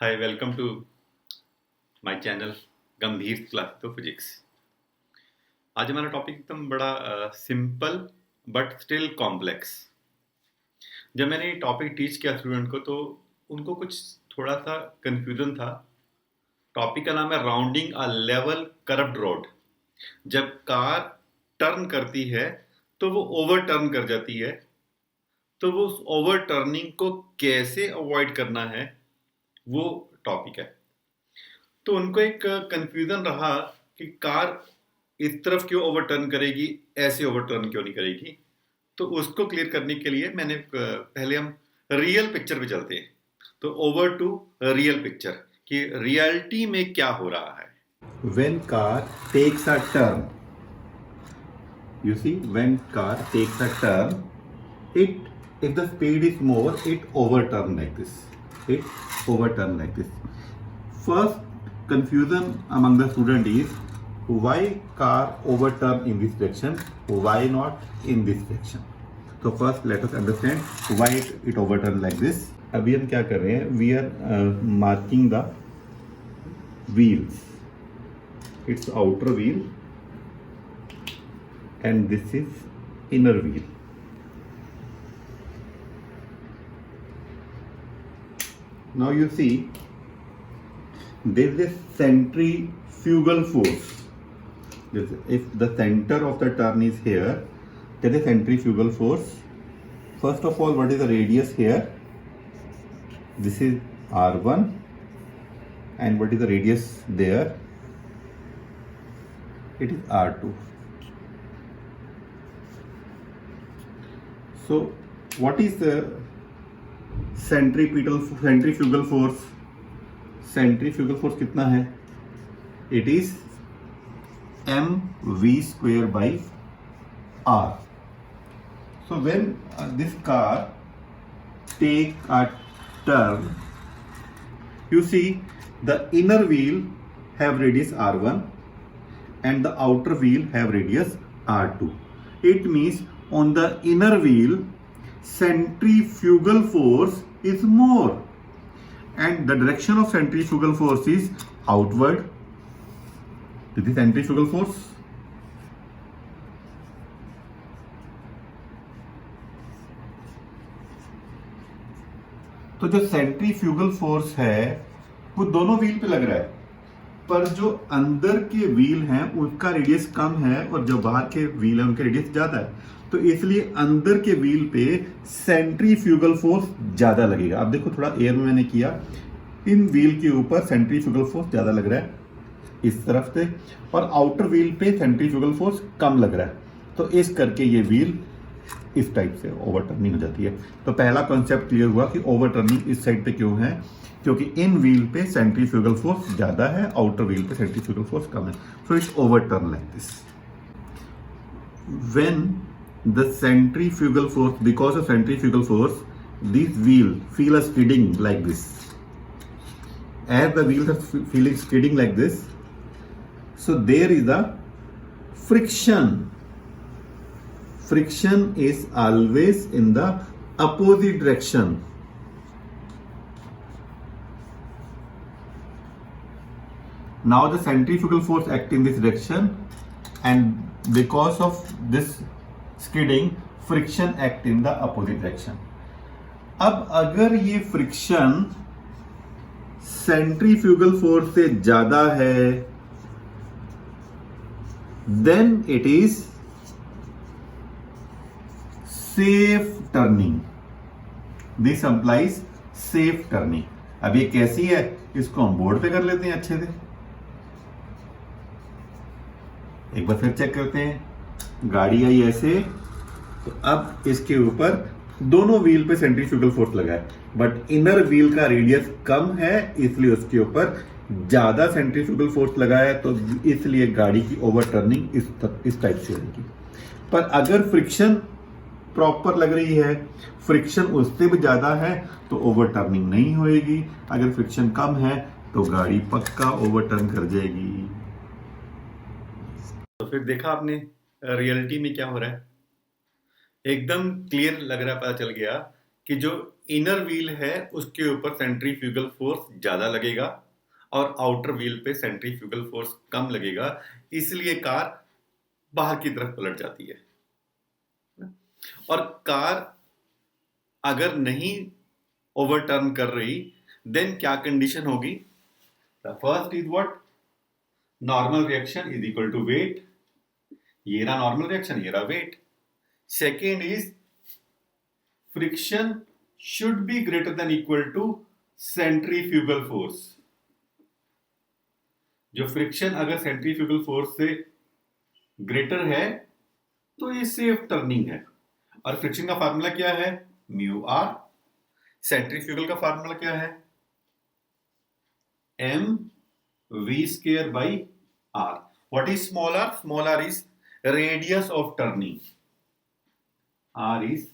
Hi welcome to my channel Gambhir classical physics. आज हमारा topic एकदम बड़ा सिंपल बट स्टिल कॉम्प्लेक्स। जब मैंने ये टॉपिक टीच किया स्टूडेंट को तो उनको कुछ थोड़ा सा कंफ्यूजन था। टॉपिक का नाम है rounding a level curved road. जब कार टर्न करती है तो वो ओवर टर्न कर जाती है, तो वो उस ओवर टर्निंग को कैसे अवॉइड करना है वो टॉपिक है। तो उनको एक कंफ्यूजन रहा कि कार इस तरफ क्यों ओवरटर्न करेगी, ऐसे ओवरटर्न क्यों नहीं करेगी। तो उसको क्लियर करने के लिए मैंने पहले हम रियल पिक्चर पे चलते हैं। तो ओवर टू रियल पिक्चर कि रियलिटी में क्या हो रहा है। When car takes a turn, you see, when car takes a turn, if the speed is more, it overturn like this. It overturn like this. First confusion among the student is why car overturn in this direction, why not in this direction. So first let us understand why it overturn like this. अभी हम क्या कर रहे हैं? We are marking the wheels. It's outer wheel and this is inner wheel. Now you see there is a centrifugal force. If the center of the turn is here, there is a centrifugal force. First of all, what is the radius here? This is R1 and what is the radius there? It is R2. So what is the centrifugal force? Centrifugal force कितना है? It is mv square by r. So when this car take a turn, you see the inner wheel have radius r1 and the outer wheel have radius r2. It means on the inner wheel centrifugal force is more and the direction of centrifugal force is outward. This is centrifugal force. तो जो centrifugal force है वो दोनों wheel पे लग रहा है, पर जो अंदर के व्हील हैं उसका रेडियस कम है और जो बाहर के व्हील है उनका रेडियस ज्यादा है। तो इसलिए अंदर के व्हील पे सेंट्रीफ्यूगल फोर्स ज्यादा लगेगा। अब देखो थोड़ा एयर में मैंने किया, इन व्हील के ऊपर सेंट्रीफ्यूगल फोर्स ज्यादा लग रहा है इस तरफ से, और आउटर व्हील पे सेंट्रीफ्यूगल फोर्स कम लग रहा है। तो इस करके ये व्हील इस टाइप से ओवरटर्निंग हो जाती है। तो पहला कॉन्सेप्ट क्लियर हुआ कि ओवरटर्निंग इस साइड पे क्यों है, क्योंकि इन व्हील पे सेंट्रीफ्यूगल फोर्स ज्यादा है, आउटर व्हील पे सेंट्रीफ्यूगल फोर्स कम है। So it's overturn like this. When the centrifugal force, because of centrifugal force, this wheel feel a skidding like this. As the wheels are feeling skidding like this, so there is a friction. Friction is always in the opposite direction. Now the centrifugal force act in this direction, and because of this skidding, friction act in the opposite direction. अब अगर ये friction centrifugal force से ज्यादा है, then it is safe turning. This implies safe turning. अब ये कैसी है, इसको हम बोर्ड पे कर लेते हैं अच्छे से। एक बार फिर चेक करते हैं। गाड़ी आई ऐसे, तो अब इसके ऊपर दोनों व्हील पे सेंट्रीफ्यूगल फोर्स लगा है, बट इनर व्हील का रेडियस कम है इसलिए उसके ऊपर ज्यादा सेंट्रीफ्यूगल फोर्स लगा है, तो इसलिए गाड़ी की ओवरटर्निंग इस टाइप से होगी। पर अगर फ्रिक्शन प्रॉपर लग रही है, फ्रिक्शन उससे भी ज्यादा है, तो ओवरटर्निंग नहीं होएगी। अगर फ्रिक्शन कम है तो गाड़ी पक्का ओवरटर्न कर जाएगी। तो फिर देखा आपने रियलिटी में क्या हो रहा है, एकदम क्लियर लग रहा है, पता चल गया कि जो इनर व्हील है उसके ऊपर सेंट्रीफ्यूगल फोर्स ज्यादा लगेगा और आउटर व्हील पे सेंट्रीफ्यूगल फोर्स कम लगेगा, इसलिए कार बाहर की तरफ पलट जाती है। और कार अगर नहीं ओवरटर्न कर रही, देन क्या कंडीशन होगी? The first is what? Normal reaction is equal to weight. ये रहा नॉर्मल रिएक्शन, ये रहा weight. Second is friction should be greater than equal to centrifugal force. जो फ्रिक्शन अगर सेंट्रीफ्यूगल फोर्स से ग्रेटर है तो ये सेफ टर्निंग है। और फ्रिक्शन का फार्मूला क्या है? Mu r. सेंट्रीफ्यूगल का फार्मूला क्या है? M v square by r. What is small r? Small r is radius of turning, r is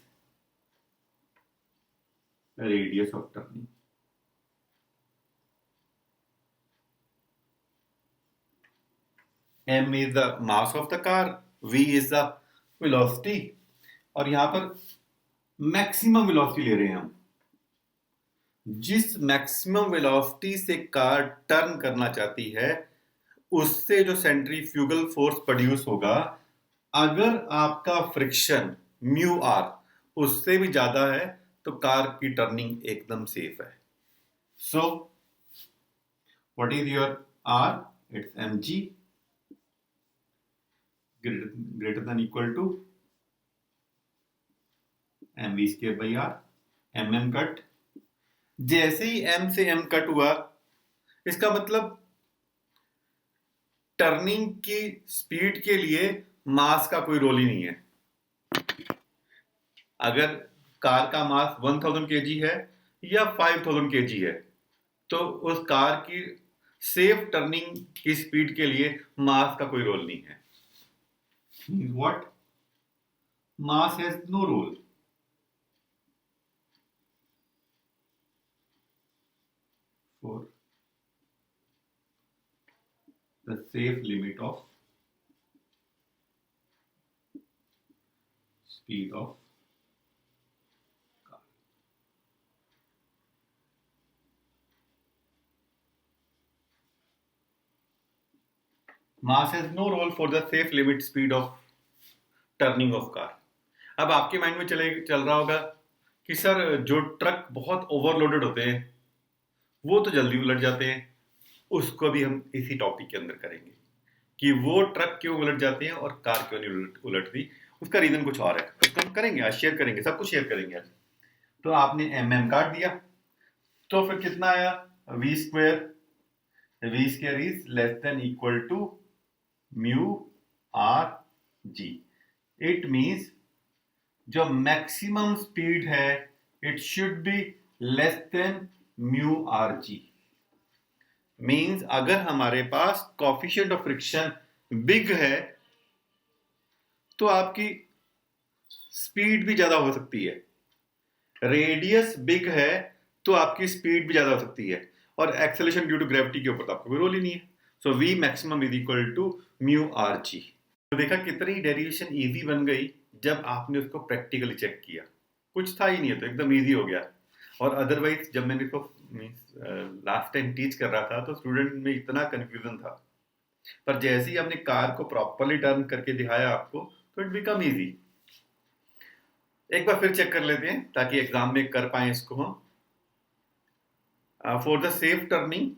radius of turning. M is the mass of the car, V is the velocity, और यहां पर maximum velocity ले रहे हैं हम। जिस maximum velocity से car turn करना चाहती है उससे जो सेंट्रीफ्यूगल फोर्स प्रोड्यूस होगा, अगर आपका फ्रिक्शन म्यू आर उससे भी ज्यादा है तो कार की टर्निंग एकदम सेफ है। So what is your r? It's m g greater than equal to m v square by r. M m cut. जैसे ही एम से एम कट हुआ, इसका मतलब टर्निंग की स्पीड के लिए मास का कोई रोल ही नहीं है। अगर कार का मास 1000 kg है या 5000 kg है तो उस कार की सेफ टर्निंग की स्पीड के लिए मास का कोई रोल नहीं है। What? Mass has no role. For the safe limit of speed of mass has no role for the safe limit speed of turning of car. अब आपके माइंड में चल रहा होगा कि सर जो ट्रक बहुत ओवरलोडेड होते हैं वो तो जल्दी उलट जाते हैं। उसको भी हम इसी टॉपिक के अंदर करेंगे कि वो ट्रक क्यों उलट जाते हैं और कार क्यों नहीं उलटती। उसका रीजन कुछ और है, उसको हम करेंगे आज, शेयर करेंगे, सब कुछ शेयर करेंगे आज। तो आपने एम एम काट दिया तो फिर कितना आया? V square. V square is less than equal to mu r g. It means जो मैक्सिमम स्पीड है it should be less than mu r g. Means अगर हमारे पास कोफिशिएंट ऑफ फ्रिक्शन बिग है तो आपकी स्पीड भी ज्यादा हो सकती है। रेडियस बिग है तो आपकी स्पीड भी ज्यादा हो सकती है। और एक्सेलरेशन ड्यू टू ग्रेविटी के ऊपर तो आपको कोई रोल ही नहीं है। So v maximum is equal to mu r g. तो देखा कितनी डेरिवेशन इजी बन गई जब आपने उसको प्रैक्टिकली चेक किया। कुछ था ही नहीं है तो एकदम इजी हो गया। और अदरवाइज जब मैंने इसको लास्ट टाइम टीच कर रहा था तो स्टूडेंट में इतना कंफ्यूजन था, पर जैसे ही हमने कार को प्रॉपरली टर्न करके दिखाया आपको तो इट बिकम इजी। एक बार फिर चेक कर लेते हैं ताकि एग्जाम में कर पाए इसको हम। For the safe turning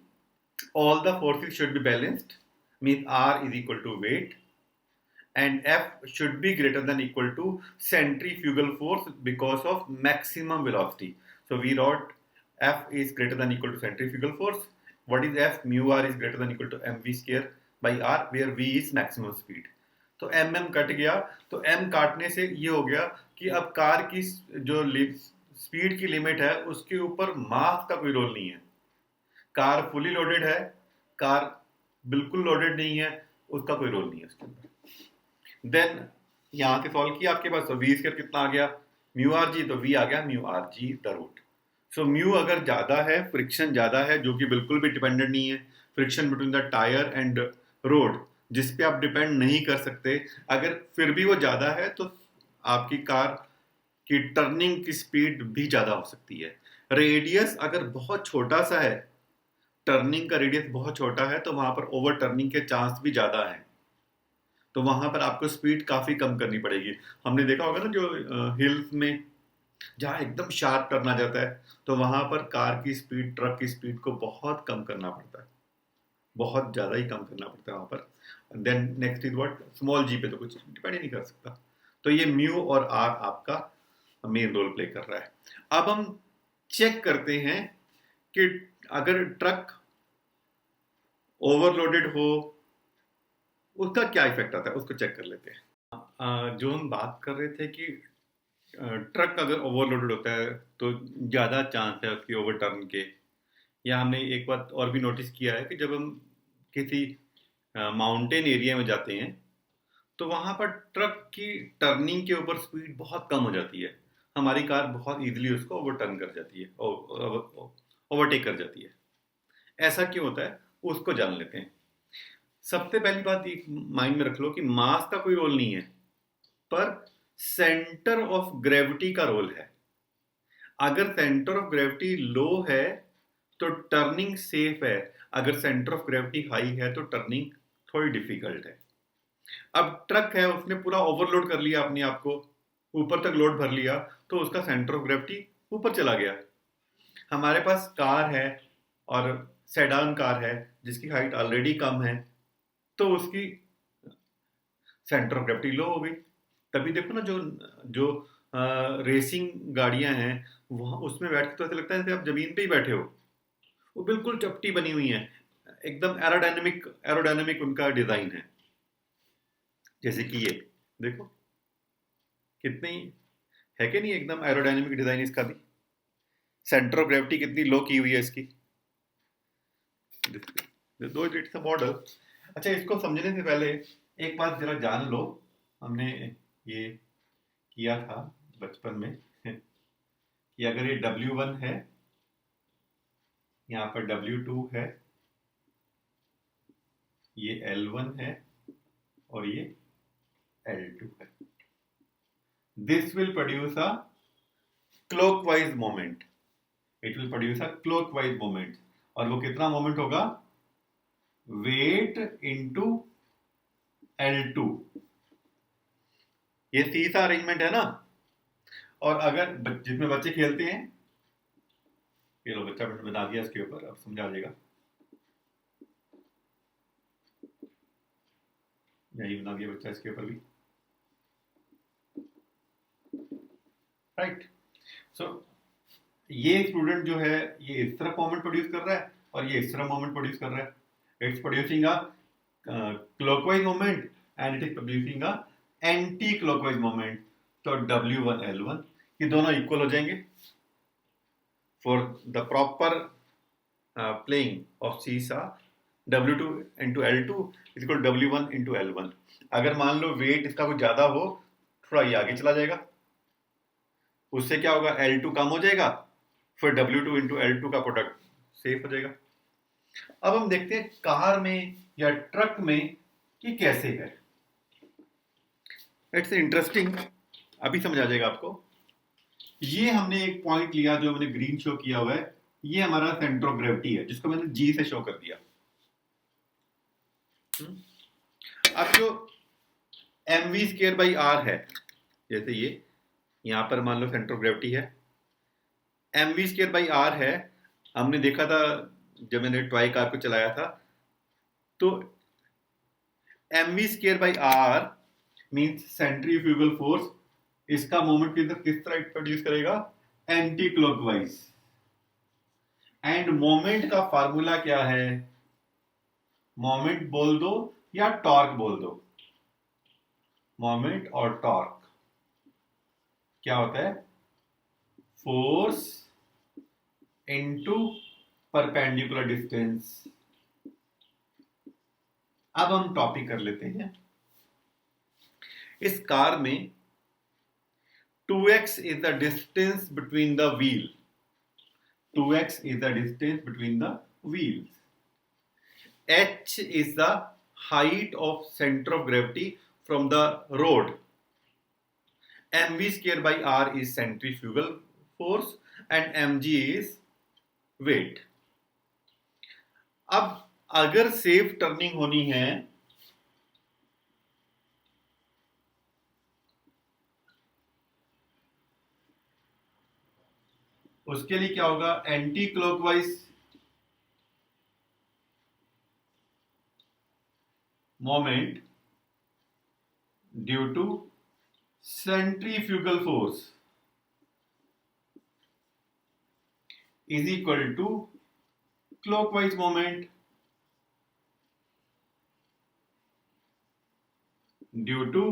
all the forces should be balanced, means R is equal to weight, and F should be greater than equal to centrifugal force because of maximum velocity. So we wrote F is greater than equal to centrifugal force. What is F? Mu R is greater than equal to mv square by R, where V is maximum speed. तो mm cut गया, तो m काटने से ये हो गया कि अब कार की जो स्पीड की लिमिट है उसके ऊपर मास का कोई रोल नहीं है। कार फुली लोडेड है, कार बिल्कुल लोडेड नहीं है, उसका कोई रोल नहीं है उसके अंदर। देन यहां से सॉल्व किया आपके पास, तो वी स्क्वायर कितना आ गया? म्यू आर जी, तो वी आ गया mu r g the root. So mu अगर ज्यादा है, फ्रिक्शन ज्यादा है, जो कि बिल्कुल भी डिपेंडेंट नहीं है, friction between the tyre and road जिस पे आप डिपेंड नहीं कर सकते, अगर फिर भी वो ज्यादा है तो आपकी कार कि टर्निंग की स्पीड भी ज़्यादा हो सकती है। रेडियस अगर बहुत छोटा सा है, टर्निंग का रेडियस बहुत छोटा है, तो वहाँ पर ओवर टर्निंग के चांस भी ज़्यादा हैं। तो वहाँ पर आपको स्पीड काफ़ी कम करनी पड़ेगी। हमने देखा होगा ना, जो हिल्स में जहाँ एकदम शार्प टर्न आ जाता है, तो वहाँ पर कार की स्पीड, ट्रक की स्पीड को बहुत कम करना पड़ता है, बहुत ज़्यादा ही कम करना पड़ता है वहाँ पर। Then next is what, small g पे तो कुछ डिपेंड ही नहीं कर सकता। तो ये म्यू और आर आपका मेन रोल प्ले कर रहा है। अब हम चेक करते हैं कि अगर ट्रक ओवरलोडेड हो, उसका क्या इफेक्ट आता है, उसको चेक कर लेते हैं। जो हम बात कर रहे थे कि ट्रक अगर ओवरलोडेड होता है तो ज़्यादा चांस है उसकी ओवरटर्न के। या हमने एक बात और भी नोटिस किया है कि जब हम किसी माउंटेन एरिया में जाते हैं, तो वहाँ पर ट्रक की टर्निंग के ऊपर स्पीड बहुत कम हो जाती है। हमारी कार बहुत इजीली उसको ओवरटर्न कर जाती है, ओवरटेक कर जाती है। ऐसा क्यों होता है, उसको जान लेते हैं। सबसे पहली बात एक माइंड में रख लो कि मास का कोई रोल नहीं है, पर सेंटर ऑफ ग्रेविटी का रोल है। अगर सेंटर ऑफ ग्रेविटी लो है तो टर्निंग सेफ है, अगर सेंटर ऑफ ग्रेविटी हाई है तो टर्निंग थोड़ी डिफिकल्ट है। अब ट्रक है, उसने पूरा ओवरलोड कर लिया अपने आप को, ऊपर तक लोड भर लिया, तो उसका सेंटर ऑफ ग्रेविटी ऊपर चला गया। हमारे पास कार है और सेडान कार है जिसकी हाइट ऑलरेडी कम है, तो उसकी सेंटर ऑफ ग्रेविटी लो हो गई। तभी देखो ना, जो जो रेसिंग गाड़ियां हैं, वहाँ उसमें बैठ के तो ऐसा लगता है जैसे आप जमीन पे ही बैठे हो। वो बिल्कुल चपटी बनी हुई है, एकदम एरोडायनेमिक एरोडायनेमिक उनका डिजाइन है। जैसे कि ये देखो, कितनी है कि नहीं, एकदम एरोडायनेमिक डिजाइन इसका भी। सेंटर ऑफ ग्रेविटी कितनी लो की हुई है इसकी। दो इट्स अ मॉडल। अच्छा, इसको समझने से पहले एक बात जरा जान लो। हमने ये किया था बचपन में कि अगर ये W1 है, यहाँ पर W2 है, ये L1 है और ये L2 है, this will produce a clockwise moment. It will produce a clockwise moment. और वो कितना मोमेंट होगा, वेट इंटू L2। ये सीधा अरेंजमेंट है ना। और अगर जिसमें बच्चे खेलते हैं, ये लो बच्चा बना दिया इसके ऊपर, अब समझा देगा। यही बना दिया बच्चा इसके ऊपर भी, राइट। सो ये स्टूडेंट जो है, ये इस तरह मोमेंट प्रोड्यूस कर रहा है और ये इस तरह मोमेंट प्रोड्यूस कर रहा है। It's producing a clockwise moment and it is producing a anti clockwise moment. तो W1 L1 ये दोनों इक्वल हो जाएंगे। For the proper playing of सीसा, W2 into L2 is equal W1 into L1। अगर मान लो वेट इसका कुछ ज्यादा हो, थोड़ा ये आगे चला जाएगा, उससे क्या होगा, L2 कम हो जाएगा, फिर W2 इंटू L2 का प्रोडक्ट सेफ हो जाएगा। अब हम देखते हैं कार में या ट्रक में कि कैसे है। इट्स इंटरेस्टिंग, अभी समझ आ जाएगा आपको। ये हमने एक पॉइंट लिया जो मैंने ग्रीन शो किया हुआ है, ये हमारा सेंटर ऑफ ग्रेविटी है जिसको मैंने G से शो कर दिया। अब जो mv²/r है, जैसे ये यहां पर मान लो सेंटर ऑफ ग्रेविटी है, mv²/r है। हमने देखा था जब मैंने टॉय कार को चलाया था, तो mv²/r मींस सेंट्रीफ्यूगल फोर्स। इसका मोमेंट किस तरह प्रोड्यूस करेगा, एंटी क्लॉकवाइज। एंड मोमेंट का फार्मूला क्या है, मोमेंट बोल दो या टॉर्क बोल दो। मोमेंट और टॉर्क क्या होता है, फोर्स इनटू परपेंडिकुलर डिस्टेंस। अब हम टॉपिक कर लेते हैं। इस कार में 2x is the distance between the wheel. 2x is the distance between the wheels. H is the height of center of gravity from the road. mv square by r is centrifugal force and mg is weight. अब अगर safe turning होनी है उसके लिए क्या होगा, anti clockwise moment due to centrifugal force is equal to clockwise moment due to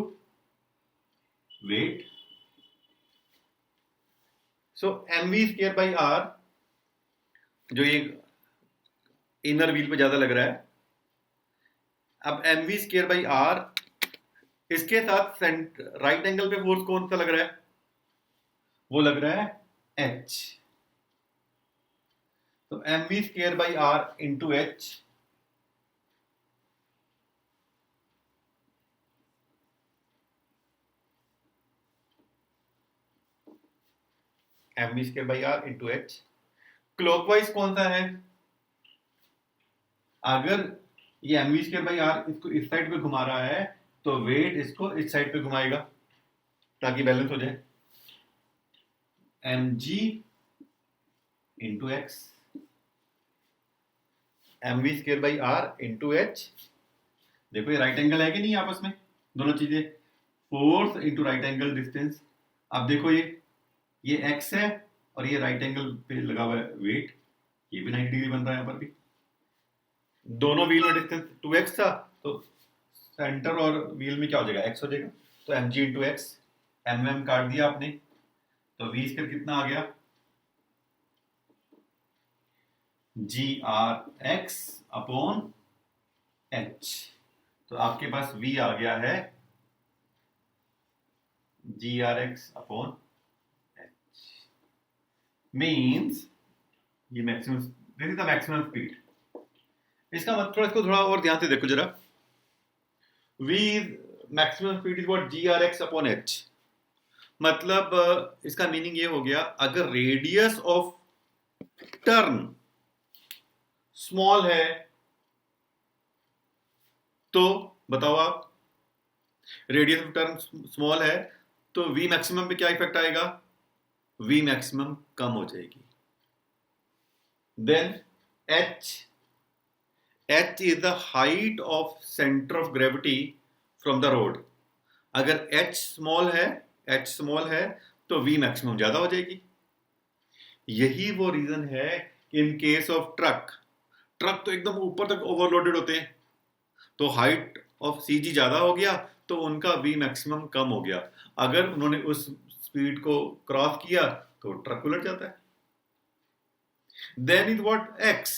weight. So mv square by r, जो ये इनर व्हील पे ज्यादा लग रहा है, अब mv स्क्वायर बाई r, इसके साथ राइट एंगल पे फोर्स कौन सा लग रहा है, वो लग रहा है h. तो mv square by r into h mv square by r into h. Clockwise कौन सा है, अगर ये mv स्क्वायर बाई r इसको इस साइड पे घुमा रहा है तो वेट इसको इस साइड पे घुमाएगा ताकि बैलेंस हो जाए. mg into x, mv square by r into h. देखो ये राइट एंगल है कि नहीं आपस में, दोनों चीजें, force into right angle distance. अब देखो ये x है और ये राइट एंगल पे लगा हुआ है वेट, ये भी 90 डिग्री बन रहा है यहाँ पर भी. दोनों व्हील में डिस्टेंस 2x था तो सेंटर और व्हील में क्या हो जाएगा, x हो जाएगा. तो mg इंटू एक्स, mm काट दिया आपने तो v स्क्वायर कितना आ गया, gr(x) अपॉन h. तो आपके पास v आ गया है gr(x) अपॉन h. मीन्स ये maximum, this is the maximum speed. इसका मतलब इसको थोड़ा और ध्यान से देखो जरा. v maximum speed is what, gr(x) upon h. मतलब इसका मीनिंग ये हो गया, अगर रेडियस ऑफ टर्न स्मॉल है तो बताओ आप, रेडियस ऑफ टर्न स्मॉल है तो v मैक्सिमम पे क्या इफेक्ट आएगा, v मैक्सिमम कम हो जाएगी. Then h is the height of centre of gravity from the road. अगर h स्मॉल है तो v मैक्सिमम ज्यादा हो जाएगी. यही वो रीजन है इन केस ऑफ ट्रक तो एकदम ऊपर तक ओवरलोडेड होते हैं तो हाइट ऑफ CG ज्यादा हो गया तो उनका v मैक्सिमम कम हो गया. अगर उन्होंने उस स्पीड को क्रॉस किया तो ट्रक उलट जाता है. Then is what, x.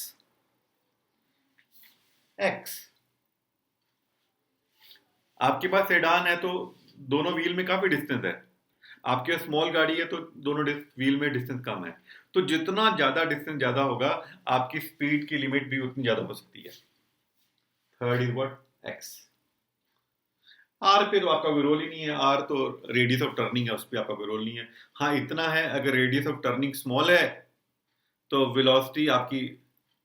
आपके पास सेडान है तो दोनों व्हील में काफी डिस्टेंस है, आपके पास स्मॉल गाड़ी है तो दोनों व्हील में डिस्टेंस कम है. तो जितना ज्यादा डिस्टेंस ज्यादा होगा आपकी स्पीड की लिमिट भी उतनी ज्यादा हो सकती है. Third is what, x. r पे तो आपका कोई रोल ही नहीं है, r तो रेडियस ऑफ टर्निंग है, उस पर आपका कोई रोल नहीं है. हाँ इतना है, अगर रेडियस ऑफ टर्निंग स्मॉल है तो वेलोसिटी आपकी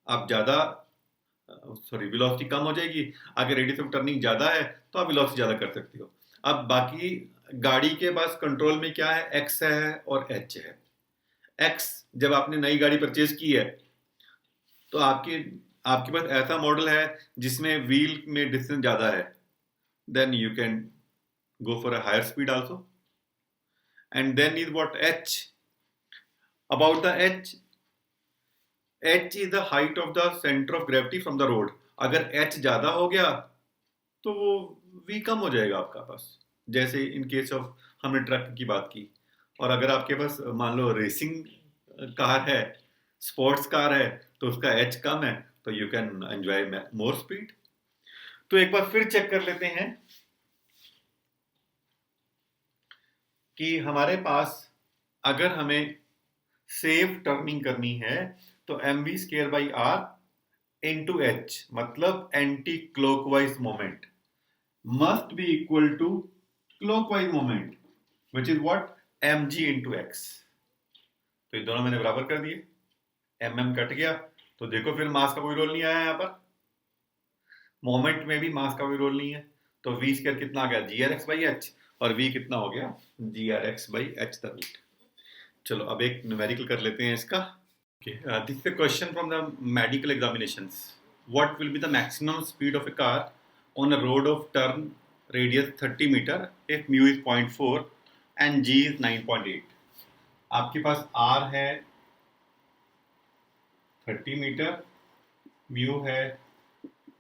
आप ज्यादा वेलोसिटी कम हो जाएगी. अगर रेडियस ऑफ टर्निंग ज्यादा है तो आप वेलोसिटी ज्यादा कर सकती हो. अब बाकी गाड़ी के पास कंट्रोल में क्या है, x है और h है. x जब आपने नई गाड़ी परचेज की है तो आपके पास ऐसा मॉडल है जिसमें व्हील में डिस्टेंस ज्यादा है, then you can go for a higher speed also. And then is what, h. About the h is the height of the center of gravity from the road. अगर h ज्यादा हो गया तो वो v कम हो जाएगा आपका पास, जैसे इन केस ऑफ हमने ट्रक की बात की. और अगर आपके पास मान लो रेसिंग कार है, स्पोर्ट्स कार है, तो उसका h कम है तो you can enjoy more speed. तो एक बार फिर चेक कर लेते हैं कि हमारे पास अगर हमें सेफ टर्निंग करनी है तो mv square by r into h, मतलब anti clockwise moment, must be equal to clockwise moment. Which is what mg into x. तो ये दोनों मैंने बराबर कर दिए, mm कट गया, तो देखो फिर मास का कोई रोल नहीं आया यहाँ पर, मोमेंट में भी मास का कोई रोल नहीं है, तो v स्क्वायर कितना आ गया grx बाई एच, और v कितना हो गया grx by h the root. चलो अब एक न्यूमेरिकल कर लेते हैं इसका। This is a question from the medical examinations. What will be the maximum speed of a car on a road of turn radius 30 metre if mu is 0.4 and g is 9.8। आपके पास r है 30 metre, mu है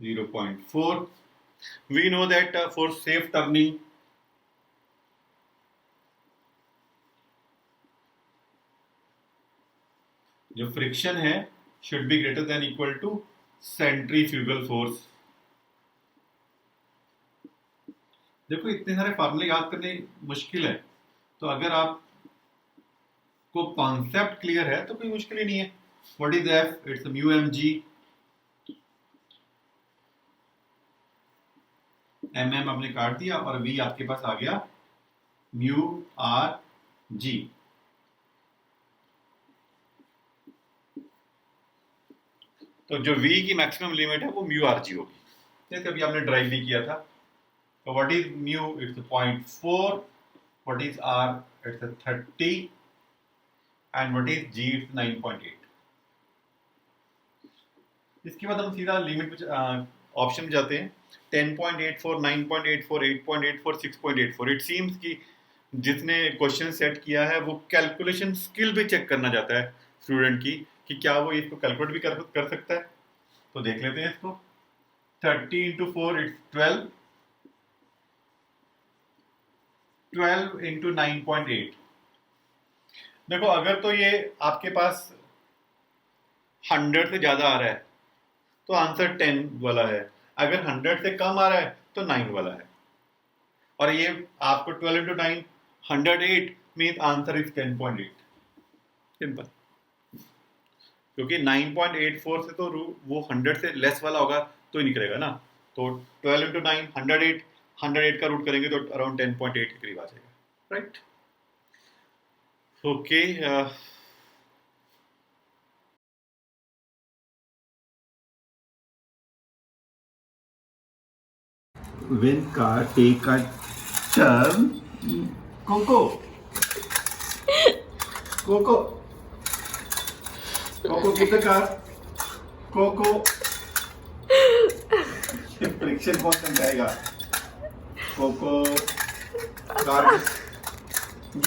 0.4। we know that for safe turning जो friction है should be greater than equal to centrifugal force. देखो इतने सारे फार्मूले याद करने मुश्किल है, तो अगर आप को कॉन्सेप्ट क्लियर है तो कोई मुश्किल ही नहीं है। What is f? It's mu m g, m m आपने काट दिया, और वी आपके पास आ गया म्यू आर जी। तो जो v की मैक्सिमम लिमिट है वो म्यू आर जी होगी, जैसे अभी आपने ड्राइव नहीं किया था। तो what is mu? It's 0.4, what is r? It's 30, and what is g? It's 9.8। इसके बाद हम सीधा लिमिट ऑप्शन में जाते हैं। 10.84, 9.84, 8.84, 6.84। इट सीम्स कि जिसने क्वेश्चन सेट किया है वो कैलकुलेशन स्किल भी चेक करना चाहता है स्टूडेंट की, कि क्या वो इसको कैलकुलेट भी कर सकता है। तो देख लेते हैं इसको। 30 इंटू 4 इट्स 12, 12 इंटू 9.8। देखो अगर तो ये आपके पास 100 से ज्यादा आ रहा है तो आंसर 10 वाला है, अगर 100 से कम आ रहा है तो 9 वाला है, और ये आपको 12 into 9 108 means answer is 10.8। Simple, क्योंकि 9.84 से तो वो 100 से लेस वाला होगा तो ही निकलेगा ना। तो 12 इंटू 9 108, 108 का रूट करेंगे तो अराउंड 10.8 के करीब आ जाएगा, right. Okay, when car take a turn, Coco, give the car, Coco, friction कौन समझाएगा? Coco, car